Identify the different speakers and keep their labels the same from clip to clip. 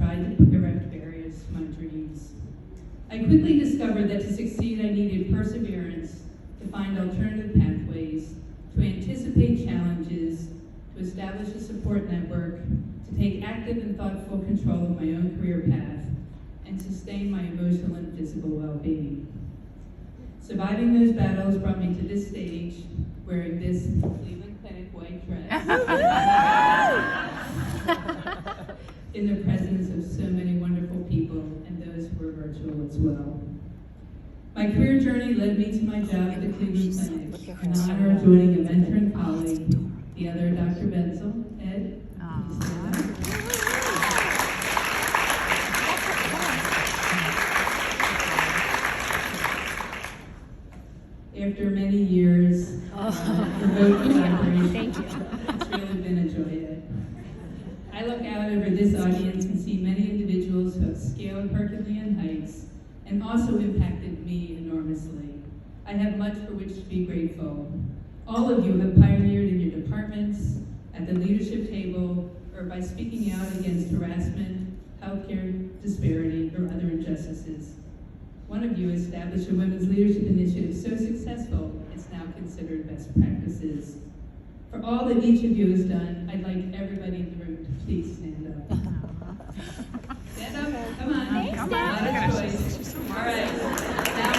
Speaker 1: tried to erect barriers to my dreams. I quickly discovered that to succeed I needed perseverance, to find alternative pathways, to anticipate challenges, to establish a support network, to take active and thoughtful control of my own career path, and sustain my emotional and physical well-being. Surviving those battles brought me to this stage, wearing this Cleveland Clinic white dress, in the presence of so many wonderful people and those who are virtual as well. My career journey led me to my job at the Cleveland Clinic, in honor of joining a mentor and colleague, the other Dr. Benzil, Ed. After many years of remote collaboration, it's really been a joy, Ed. I look out over this audience and see many individuals who have scaled Herculean heights and also impacted me enormously. I have much for which to be grateful. All of you have pioneered in your departments, at the leadership table, or by speaking out against harassment, healthcare disparity, or other injustices. One of you established a women's leadership initiative so successful, it's now considered best practices. For all that each of you has done, I'd like everybody in the room to please stand up. Stand up, come on.
Speaker 2: Thanks,
Speaker 1: Come on, not a choice. All right. Now,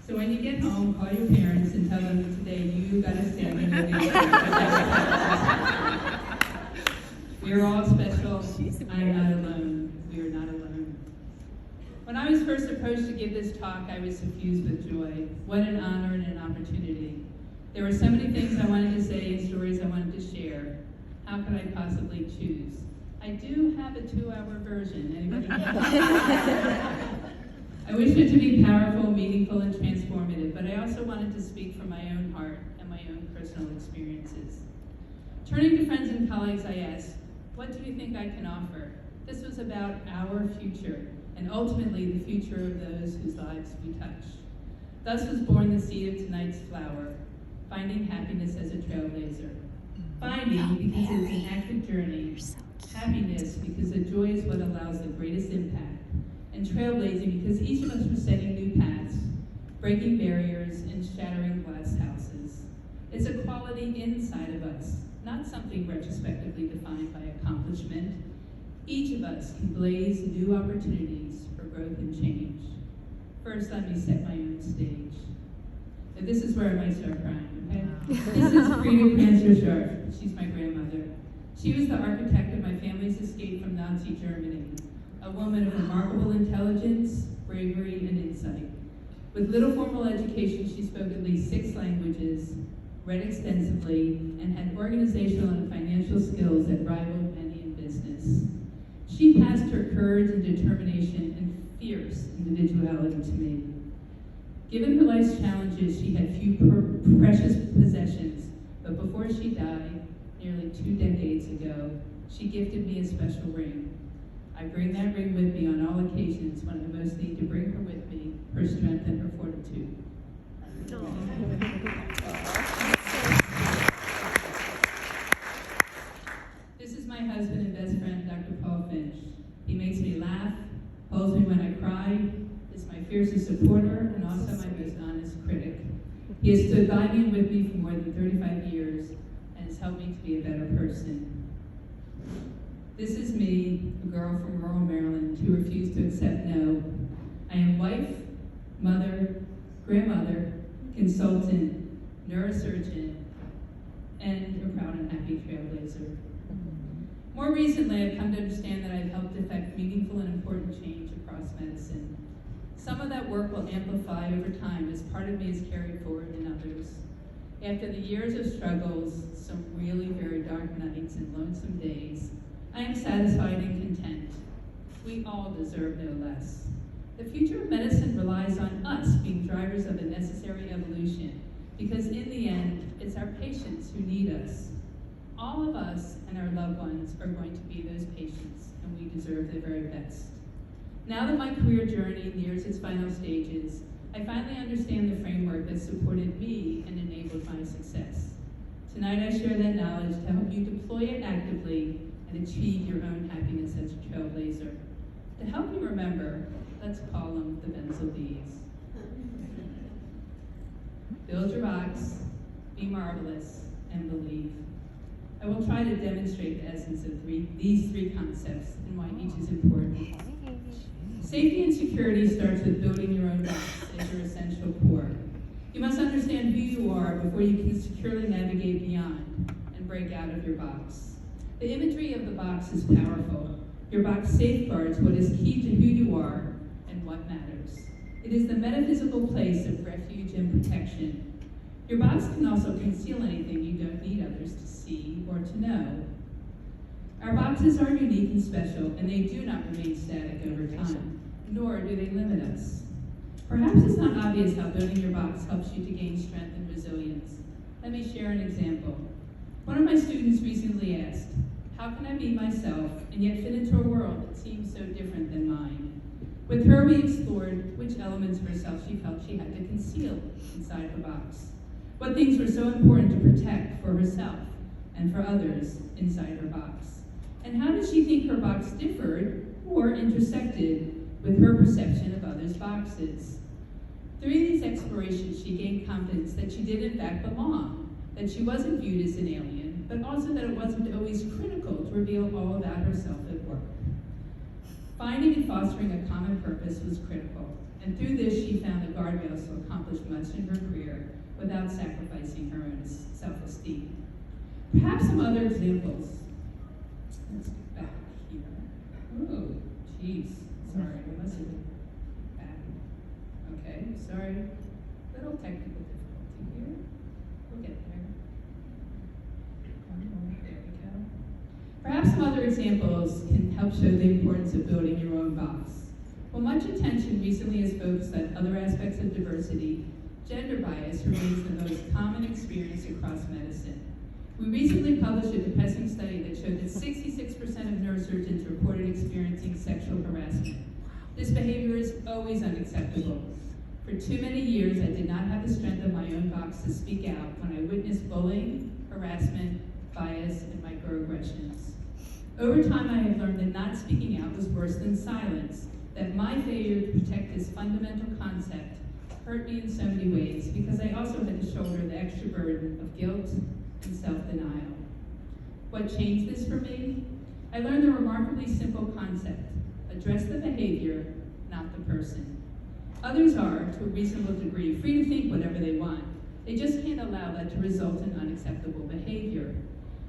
Speaker 1: so when you get home, call your parents and tell them that today you got to stand in your We are all special. I'm not alone. We are not alone. When I was first approached to give this talk, I was suffused with joy. What an honor and an opportunity. There were so many things I wanted to say and stories I wanted to share. How could I possibly choose? I do have a 2-hour version. Anybody? I wish it to be powerful, meaningful, and transformative, but I also wanted to speak from my own heart and my own personal experiences. Turning to friends and colleagues, I asked, what do you think I can offer? This was about our future, and ultimately the future of those whose lives we touch. Thus was born the seed of tonight's flower, finding happiness as a trailblazer. Finding because it's an active journey, happiness because the joy is what allows the greatest impact, and trailblazing because each of us was setting new paths, breaking barriers and shattering glass houses. It's a quality inside of us, not something retrospectively defined by accomplishment. Each of us can blaze new opportunities for growth and change. First, let me set my own stage. Now, this is where I might start crying, okay? This is Frida Kranzer-Scharf. She's my grandmother. She was the architect of my family's escape from Nazi Germany, a woman of remarkable intelligence, bravery, and insight. With little formal education, she spoke at least 6 languages, read extensively, and had organizational and financial skills that rivaled many in business. She passed her courage and determination and fierce individuality to me. Given her life's challenges, she had few precious possessions, but before she died, nearly 2 decades ago, she gifted me a special ring. I bring that ring with me on all occasions when I most need to bring her with me, her strength and her fortitude. This is my husband and best friend, Dr. Paul Finch. He makes me laugh, holds me when I cry, is my fiercest supporter, and also my most honest critic. He has stood by me and with me for more than 35 years and has helped me to be a better person. This is me, a girl from rural Maryland who refused to accept no. I am wife, mother, grandmother, consultant, neurosurgeon, and a proud and happy trailblazer. More recently, I've come to understand that I've helped effect meaningful and important change across medicine. Some of that work will amplify over time as part of me is carried forward in others. After the years of struggles, some really very dark nights and lonesome days, I am satisfied and content. We all deserve no less. The future of medicine relies on us being drivers of a necessary evolution, because in the end, it's our patients who need us. All of us and our loved ones are going to be those patients, and we deserve the very best. Now that my career journey nears its final stages, I finally understand the framework that supported me and enabled my success. Tonight I share that knowledge to help you deploy it actively and achieve your own happiness as a trailblazer. To help you remember, let's call them the Benzil B's. Build your box, be marvelous, and believe. I will try to demonstrate the essence of these three concepts and why each is important. Safety and security starts with building your own box as your essential core. You must understand who you are before you can securely navigate beyond and break out of your box. The imagery of the box is powerful. Your box safeguards what is key to who you are and what matters. It is the metaphysical place of refuge and protection. Your box can also conceal anything you don't need others to see or to know. Our boxes are unique and special, and they do not remain static over time, nor do they limit us. Perhaps it's not obvious how building your box helps you to gain strength and resilience. Let me share an example. One of my students recently asked, how can I be myself and yet fit into a world that seems so different than mine? With her, we explored which elements of herself she felt she had to conceal inside her box. What things were so important to protect for herself and for others inside her box? And how did she think her box differed or intersected with her perception of others' boxes? Through these explorations, she gained confidence that she did in fact belong, that she wasn't viewed as an alien, but also that it wasn't always critical to reveal all about herself at work. Finding and fostering a common purpose was critical, and through this she found the guardrails to accomplish much in her career without sacrificing her own self-esteem. Perhaps some other examples. Let's get back here. Oh, geez. Sorry, I must have been back. Okay, sorry. Little technical difficulty here. We'll get there. One more. There we go. Perhaps some other examples can help show the importance of building your own box. While much attention recently has focused on other aspects of diversity, gender bias remains the most common experience across medicine. We recently published a depressing study that showed that 66% of neurosurgeons reported experiencing sexual harassment. This behavior is always unacceptable. For too many years, I did not have the strength of my own box to speak out when I witnessed bullying, harassment, bias, and microaggressions. Over time, I have learned that not speaking out was worse than silence, that my failure to protect this fundamental concept hurt me in so many ways because I also had to shoulder the extra burden of guilt and self-denial. What changed this for me? I learned the remarkably simple concept: address the behavior, not the person. Others are, to a reasonable degree, free to think whatever they want. They just can't allow that to result in unacceptable behavior.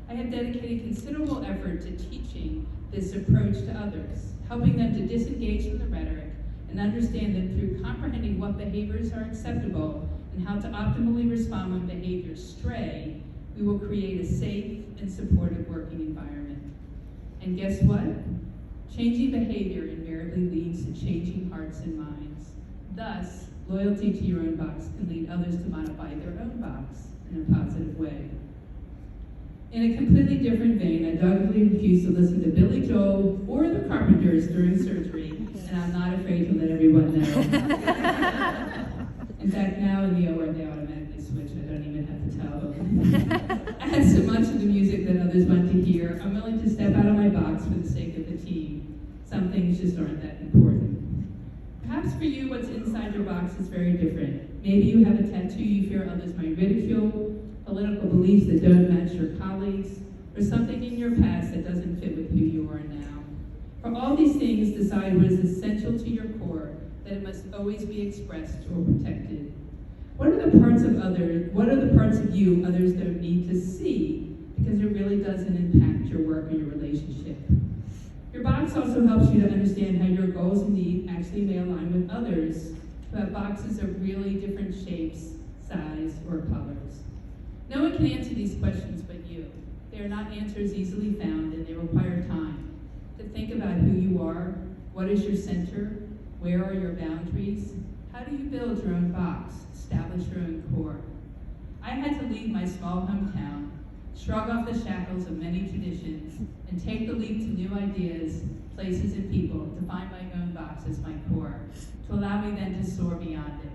Speaker 1: I have dedicated considerable effort to teaching this approach to others, helping them to disengage from the rhetoric and understand that through comprehending what behaviors are acceptable and how to optimally respond when behaviors stray, we will create a safe and supportive working environment. And guess what? Changing behavior invariably leads to changing hearts and minds. Thus, loyalty to your own box can lead others to modify their own box in a positive way. In a completely different vein, I doggedly refuse to listen to Billy Joel or the Carpenters during surgery, and I'm not afraid to let everyone know. In fact, now in the OR, they automatically switch. I don't even have to tell them. As so much of the music that others want to hear, I'm willing to step out of my box for the sake of the team. Some things just aren't that important. Perhaps for you, what's inside your box is very different. Maybe you have a tattoo you fear others might ridicule, political beliefs that don't match your colleagues, or something in your past that doesn't fit with who you are now. For all these things, decide what is essential to your core, that it must always be expressed or protected. What are the parts of you others don't need to see, because it really doesn't impact your work or your relationship? Your box also helps you to understand how your goals and needs actually may align with others who have boxes of really different shapes, size, or colors. No one can answer these questions but you. They are not answers easily found, and they require time to think about who you are, what is your center, where are your boundaries, how do you build your own box, establish your own core. I had to leave my small hometown, shrug off the shackles of many traditions, and take the leap to new ideas, places, and people to find my own box as my core, to allow me then to soar beyond it.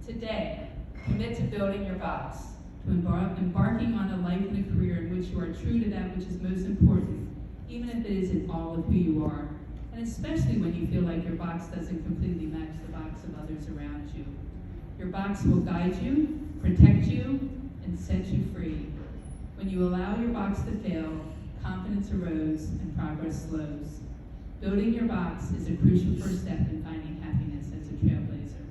Speaker 1: Today, commit to building your box, to embarking on a life and a career in which you are true to that which is most important, even if it isn't all of who you are, and especially when you feel like your box doesn't completely match the box of others around you. Your box will guide you, protect you, and set you free. When you allow your box to fail, confidence erodes and progress slows. Building your box is a crucial first step in finding happiness as a trailblazer.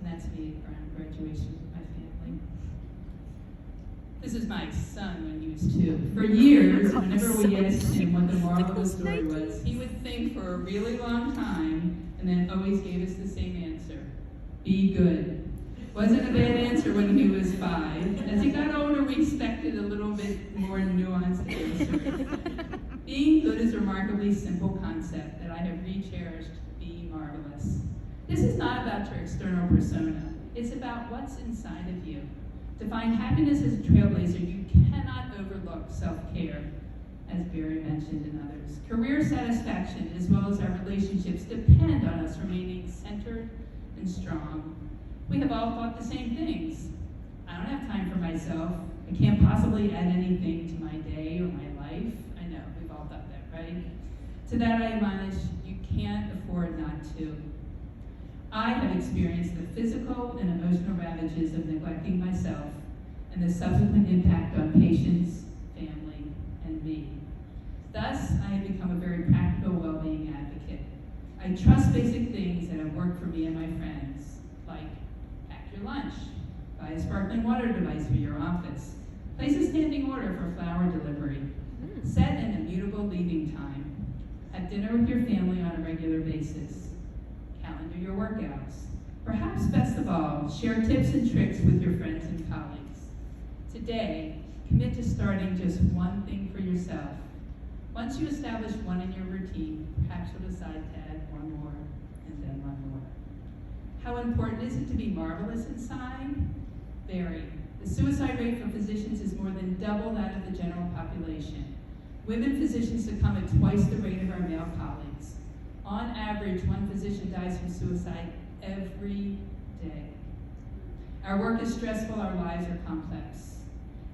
Speaker 1: And that's me around graduation with my family. This is my son when he was 2. For years, whenever we asked him what the moral of the story was, he would think for a really long time and then always gave us the same answer: be good. Wasn't a bad answer when he was 5. As he got older, we expected a little bit more nuanced answer. Being good is a remarkably simple concept that I have re-cherished. Be marvelous. This is not about your external persona. It's about what's inside of you. To find happiness as a trailblazer, you cannot overlook self-care, as Barry mentioned and others. Career satisfaction, as well as our relationships, depend on us remaining centered and strong. We have all thought the same things. I don't have time for myself. I can't possibly add anything to my day or my life. I know, we've all thought that, right? To that I admonish, you can't afford not to. I have experienced the physical and emotional ravages of neglecting myself and the subsequent impact on patients, family, and me. Thus, I have become a very practical well-being advocate. I trust basic things that have worked for me and my friends, like pack your lunch, buy a sparkling water device for your office, place a standing order for flower delivery, set an immutable leaving time, have dinner with your family on a regular basis, calendar your workouts. Perhaps best of all, share tips and tricks with your friends and colleagues. Today, commit to starting just one thing for yourself. Once you establish one in your routine, perhaps you'll decide to add one more, and then one more. How important is it to be marvelous inside? Very. The suicide rate for physicians is more than double that of the general population. Women physicians succumb at twice the rate of our male colleagues. On average, one physician dies from suicide every day. Our work is stressful, our lives are complex.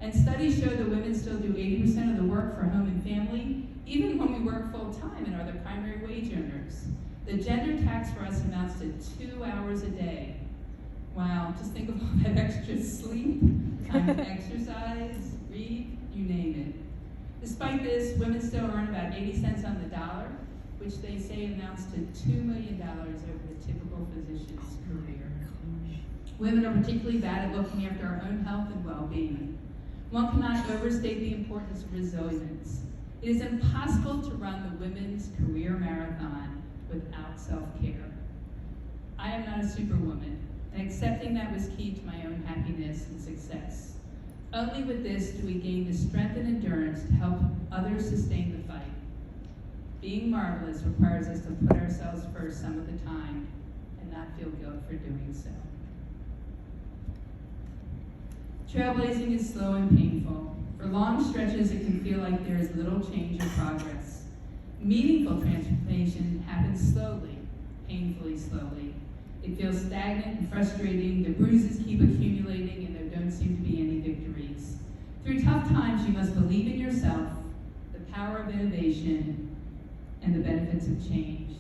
Speaker 1: And studies show that women still do 80% of the work for home and family, even when we work full-time and are the primary wage earners. The gender tax for us amounts to 2 hours a day. Wow, just think of all that extra sleep, time to exercise, read, you name it. Despite this, women still earn about 80 cents on the dollar, which they say amounts to $2 million over the typical physician's career. Women are particularly bad at looking after our own health and well-being. One cannot overstate the importance of resilience. It is impossible to run the women's career marathon without self-care. I am not a superwoman, and accepting that was key to my own happiness and success. Only with this do we gain the strength and endurance to help others sustain the fight. Being marvelous requires us to put ourselves first some of the time and not feel guilt for doing so. Trailblazing is slow and painful. For long stretches, it can feel like there is little change or progress. Meaningful transformation happens slowly, painfully slowly. It feels stagnant and frustrating. The bruises keep accumulating, and there don't seem to be any victories. Through tough times, you must believe in yourself, the power of innovation, and the benefits of change.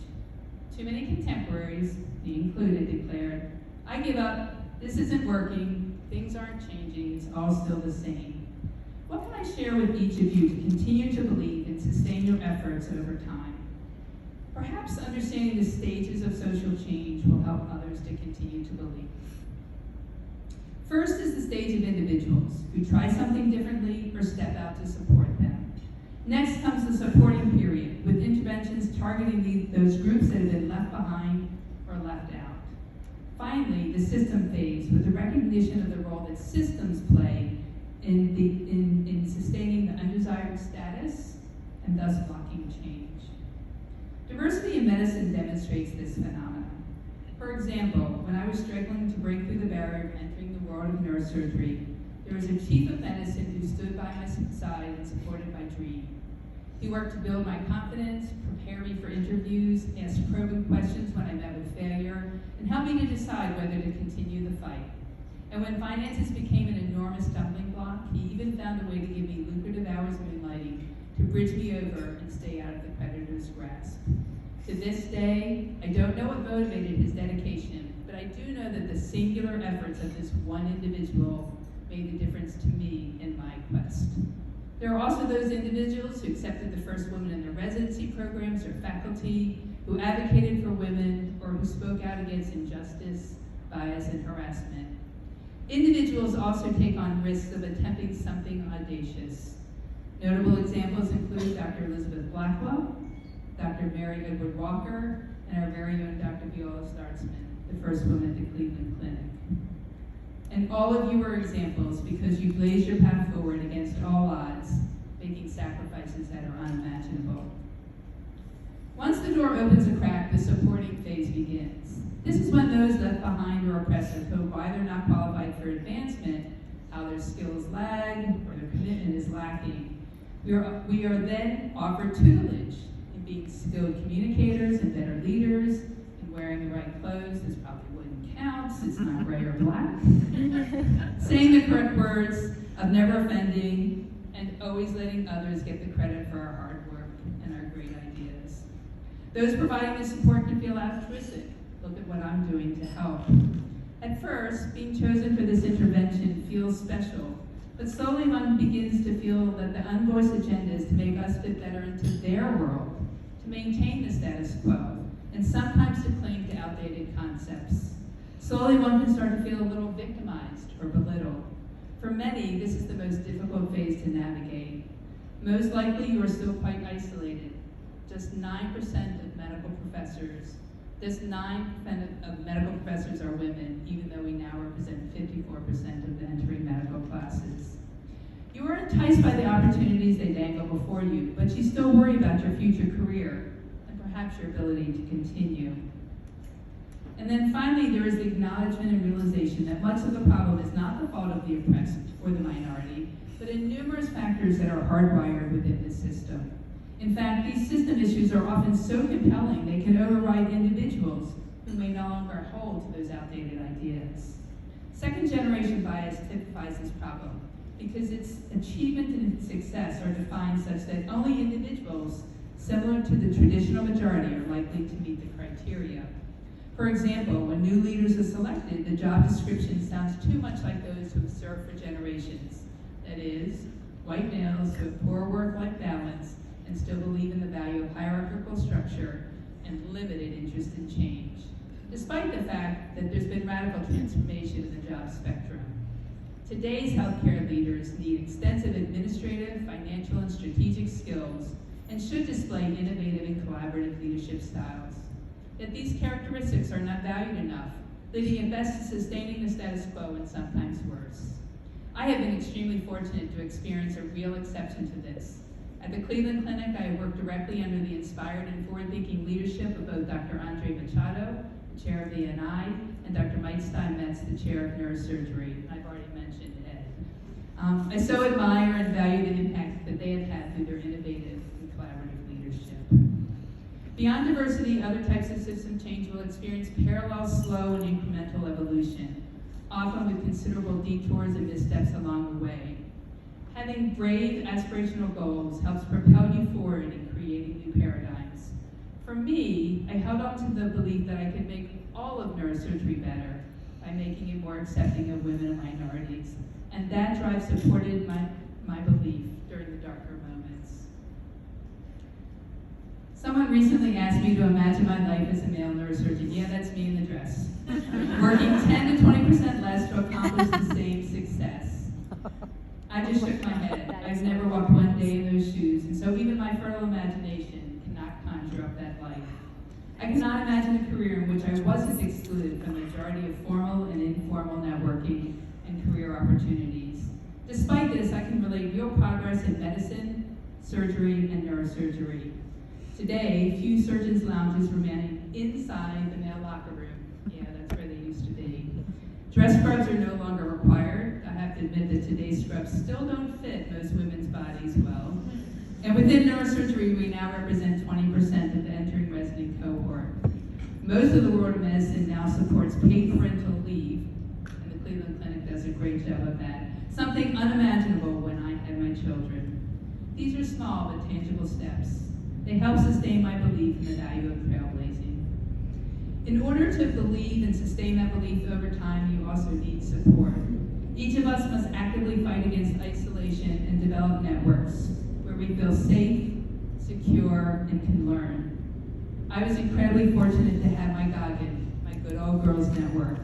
Speaker 1: Too many contemporaries, me included, declared, "I give up. This isn't working. Things aren't changing. It's all still the same." What can I share with each of you to continue to believe and sustain your efforts over time? Perhaps understanding the stages of social change will help others to continue to believe. First is the stage of individuals who try something differently or step out to support them. Next comes the supporting period, with interventions targeting those groups that have been left behind or left out. Finally, the system phase, with the recognition of the role that systems play in sustaining the undesired status and thus blocking change. Diversity in medicine demonstrates this phenomenon. For example, when I was struggling to break through the barrier of entering the world of neurosurgery, there was a chief of medicine who stood by my side and supported my dream. He worked to build my confidence, prepare me for interviews, ask probing questions when I met with failure, and help me to decide whether to continue the fight. And when finances became an enormous stumbling block, he even found a way to give me lucrative hours moonlighting to bridge me over and stay out of the creditor's grasp. To this day, I don't know what motivated his dedication, but I do know that the singular efforts of this one individual made the difference to me in my quest. There are also those individuals who accepted the first woman in their residency programs or faculty, who advocated for women, or who spoke out against injustice, bias, and harassment. Individuals also take on risks of attempting something audacious. Notable examples include Dr. Elizabeth Blackwell, Dr. Mary Edward Walker, and our very own Dr. Viola Startzman, the first woman at the Cleveland Clinic. And all of you are examples because you blazed your path forward against all odds, making sacrifices that are unimaginable. Once the door opens a crack, the supporting phase begins. This is when those left behind or oppressed are told why they're not qualified for advancement, how their skills lag, or their commitment is lacking. We are then offered tutelage in being skilled communicators and better leaders, in wearing the right clothes. This probably wouldn't count, it's not gray or black. Saying the correct words, of never offending, and always letting others get the credit for our hard work and our great ideas. Those providing the support can feel altruistic. Look at what I'm doing to help. At first, being chosen for this intervention feels special, but slowly one begins to feel that the unvoiced agenda is to make us fit better into their world, to maintain the status quo, and sometimes to cling to outdated concepts. Slowly one can start to feel a little victimized or belittled. For many, this is the most difficult phase to navigate. Most likely you are still quite isolated. Just 9% of medical professors are women, even though we now represent 54% of the entering medical classes. You are enticed by the opportunities they dangle before you, but you still worry about your future career and perhaps your ability to continue. And then finally, there is the acknowledgement and realization that much of the problem is not the fault of the oppressed or the minority, but in numerous factors that are hardwired within the system. In fact, these system issues are often so compelling they can override individuals who may no longer hold to those outdated ideas. Second-generation bias typifies this problem because its achievement and its success are defined such that only individuals similar to the traditional majority are likely to meet the criteria. For example, when new leaders are selected, the job description sounds too much like those who have served for generations. That is, white males who have poor work-life balance and still believe in the value of hierarchical structure and limited interest in change, despite the fact that there's been radical transformation in the job spectrum. Today's healthcare leaders need extensive administrative, financial, and strategic skills and should display innovative and collaborative leadership styles. Yet these characteristics are not valued enough, leading at best to sustaining the status quo and sometimes worse. I have been extremely fortunate to experience a real exception to this. At the Cleveland Clinic, I have worked directly under the inspired and forward-thinking leadership of both Dr. Andre Machado, the chair of the NI, and Dr. Mike Steinmetz, the chair of neurosurgery. I've already mentioned Ed. I so admire and value the impact that they have had through their innovative and collaborative leadership. Beyond diversity, other types of system change will experience parallel, slow, and incremental evolution, often with considerable detours and missteps along the way. Having brave, aspirational goals helps propel you forward in creating new paradigms. For me, I held on to the belief that I could make all of neurosurgery better by making it more accepting of women and minorities, and that drive supported my belief during the darker moments. Someone recently asked me to imagine my life as a male neurosurgeon. Yeah, that's me in the dress. Working 10 to 20% less to accomplish the same success. I just shook my head. I've never walked one day in those shoes, and so even my fertile imagination cannot conjure up that life. I cannot imagine a career in which I wasn't excluded from the majority of formal and informal networking and career opportunities. Despite this, I can relate real progress in medicine, surgery, and neurosurgery. Today, few surgeons' lounges remain inside the male locker room. Yeah, that's where they used to be. Dress scrubs are no longer required. I have to admit that today's scrubs still don't fit most women's bodies well. And within neurosurgery, we now represent 20% of the entering resident cohort. Most of the world of medicine now supports paid parental leave, and the Cleveland Clinic does a great job of that. Something unimaginable when I had my children. These are small but tangible steps. They help sustain my belief in the value of trailblazing. In order to believe and sustain that belief over time, you also need support. Each of us must actively fight against isolation and develop networks where we feel safe, secure, and can learn. I was incredibly fortunate to have my Goggin, my good old girls network.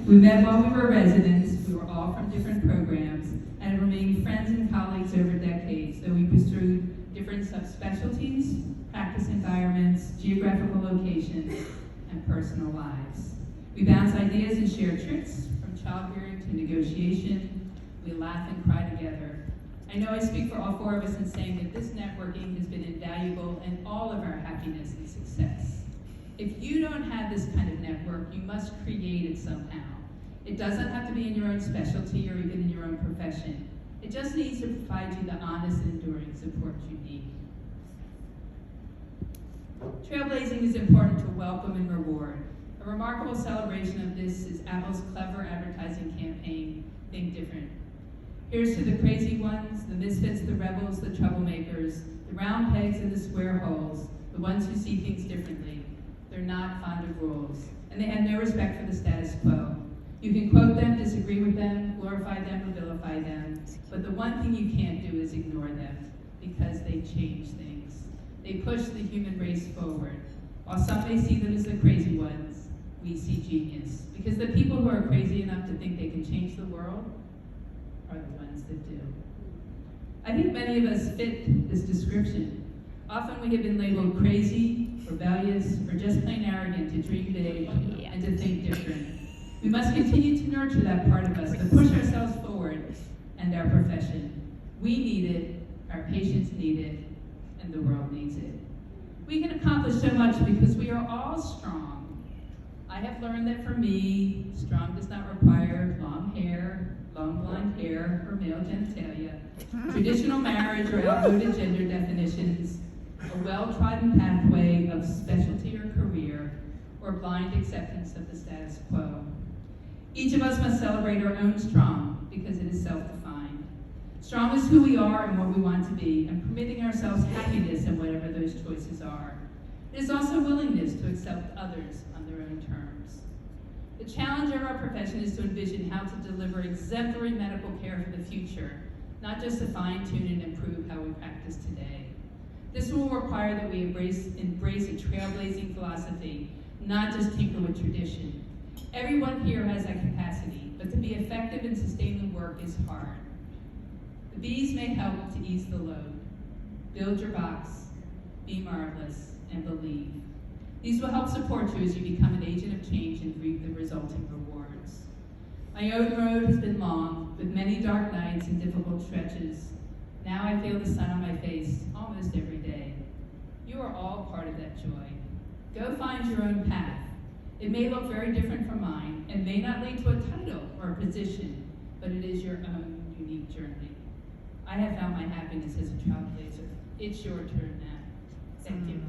Speaker 1: We met while we were residents, we were all from different programs, and have remained friends and colleagues over decades, though we pursued different subspecialties, practice environments, geographical locations, and personal lives. We bounce ideas and share tricks, from childbearing to negotiation. We laugh and cry together. I know I speak for all four of us in saying that this networking has been invaluable in all of our happiness and success. If you don't have this kind of network, you must create it somehow. It doesn't have to be in your own specialty or even in your own profession. It just needs to provide you the honest and enduring support you need. Trailblazing is important to welcome and reward. A remarkable celebration of this is Apple's clever advertising campaign, Think Different. Here's to the crazy ones, the misfits, the rebels, the troublemakers, the round pegs and the square holes, the ones who see things differently. They're not fond of rules, and they have no respect for the status quo. You can quote them, disagree with them, glorify them, or vilify them, but the one thing you can't do is ignore them, because they change things. They push the human race forward. While some may see them as the crazy ones, we see genius, because the people who are crazy enough to think they can change the world are the ones that do. I think many of us fit this description. Often we have been labeled crazy, rebellious, or just plain arrogant to dream big and to think different. We must continue to nurture that part of us, to push ourselves forward and our profession. We need it, our patients need it, and the world needs it. We can accomplish so much because we are all strong. I have learned that for me, strong does not require long hair, long blonde hair, or male genitalia, traditional marriage or outmoded gender definitions, a well-trodden pathway of specialty or career, or blind acceptance of the status quo. Each of us must celebrate our own strong because it is self-defined. Strong is who we are and what we want to be, and permitting ourselves happiness in whatever those choices are. It is also willingness to accept others on their own terms. The challenge of our profession is to envision how to deliver exemplary medical care for the future, not just to fine-tune and improve how we practice today. This will require that we embrace a trailblazing philosophy, not just tinker with tradition. Everyone here has that capacity, but to be effective and sustain the work is hard. The B's may help to ease the load. Build your box, be marvelous, and believe. These will help support you as you become an agent of change and reap the resulting rewards. My own road has been long, with many dark nights and difficult stretches. Now I feel the sun on my face almost every day. You are all part of that joy. Go find your own path. It may look very different from mine and may not lead to a title or a position, but it is your own unique journey. I have found my happiness as a trailblazer. It's your turn now. Thank you.